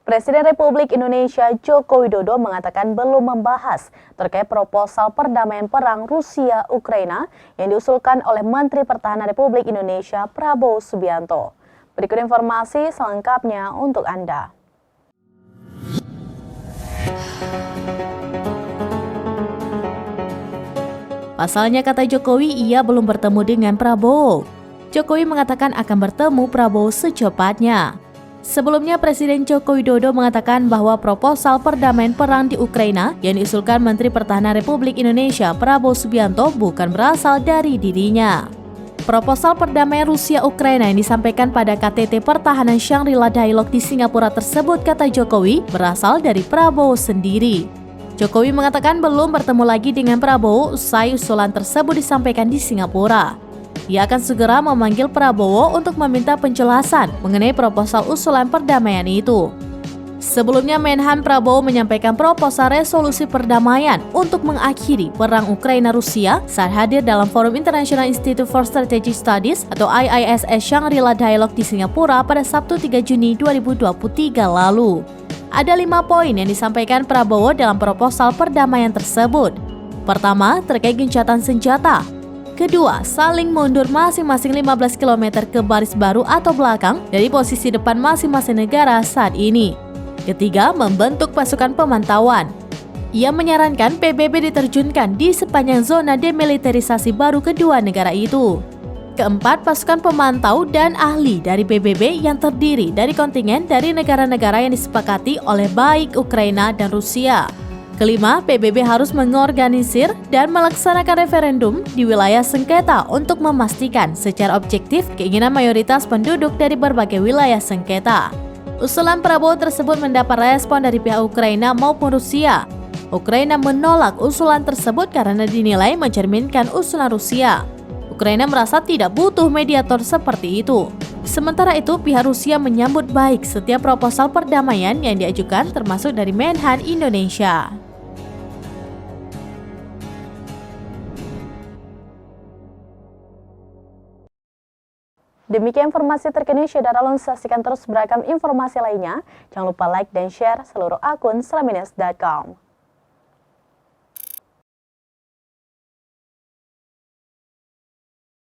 Presiden Republik Indonesia Joko Widodo mengatakan belum membahas terkait proposal perdamaian perang Rusia-Ukraina yang diusulkan oleh Menteri Pertahanan Republik Indonesia Prabowo Subianto. Berikut informasi selengkapnya untuk Anda. Pasalnya, kata Jokowi, ia belum bertemu dengan Prabowo. Jokowi mengatakan akan bertemu Prabowo secepatnya. Sebelumnya, Presiden Joko Widodo mengatakan bahwa proposal perdamaian perang di Ukraina yang diusulkan Menteri Pertahanan Republik Indonesia Prabowo Subianto bukan berasal dari dirinya. Proposal perdamaian Rusia-Ukraina yang disampaikan pada KTT Pertahanan Shangri-La Dialogue di Singapura tersebut, kata Jokowi, berasal dari Prabowo sendiri. Jokowi mengatakan belum bertemu lagi dengan Prabowo usai usulan tersebut disampaikan di Singapura. Ia akan segera memanggil Prabowo untuk meminta penjelasan mengenai proposal usulan perdamaian itu. Sebelumnya, Menhan Prabowo menyampaikan proposal resolusi perdamaian untuk mengakhiri perang Ukraina-Rusia saat hadir dalam Forum International Institute for Strategic Studies atau IISS Shangri-La Dialogue di Singapura pada Sabtu 3 Juni 2023 lalu. Ada 5 poin yang disampaikan Prabowo dalam proposal perdamaian tersebut. Pertama, terkait gencatan senjata. Kedua, saling mundur masing-masing 15 km ke baris baru atau belakang dari posisi depan masing-masing negara saat ini. Ketiga, membentuk pasukan pemantauan. Ia menyarankan PBB diterjunkan di sepanjang zona demilitarisasi baru kedua negara itu. Keempat, pasukan pemantau dan ahli dari PBB yang terdiri dari kontingen dari negara-negara yang disepakati oleh baik Ukraina dan Rusia. Kelima, PBB harus mengorganisir dan melaksanakan referendum di wilayah sengketa untuk memastikan secara objektif keinginan mayoritas penduduk dari berbagai wilayah sengketa. Usulan Prabowo tersebut mendapat respon dari pihak Ukraina maupun Rusia. Ukraina menolak usulan tersebut karena dinilai mencerminkan usulan Rusia. Ukraina merasa tidak butuh mediator seperti itu. Sementara itu, pihak Rusia menyambut baik setiap proposal perdamaian yang diajukan termasuk dari Menhan Indonesia. Demikian informasi terkini, Syedara Lun, saksikan terus beragam informasi lainnya. Jangan lupa like dan share seluruh akun Selaminus.com.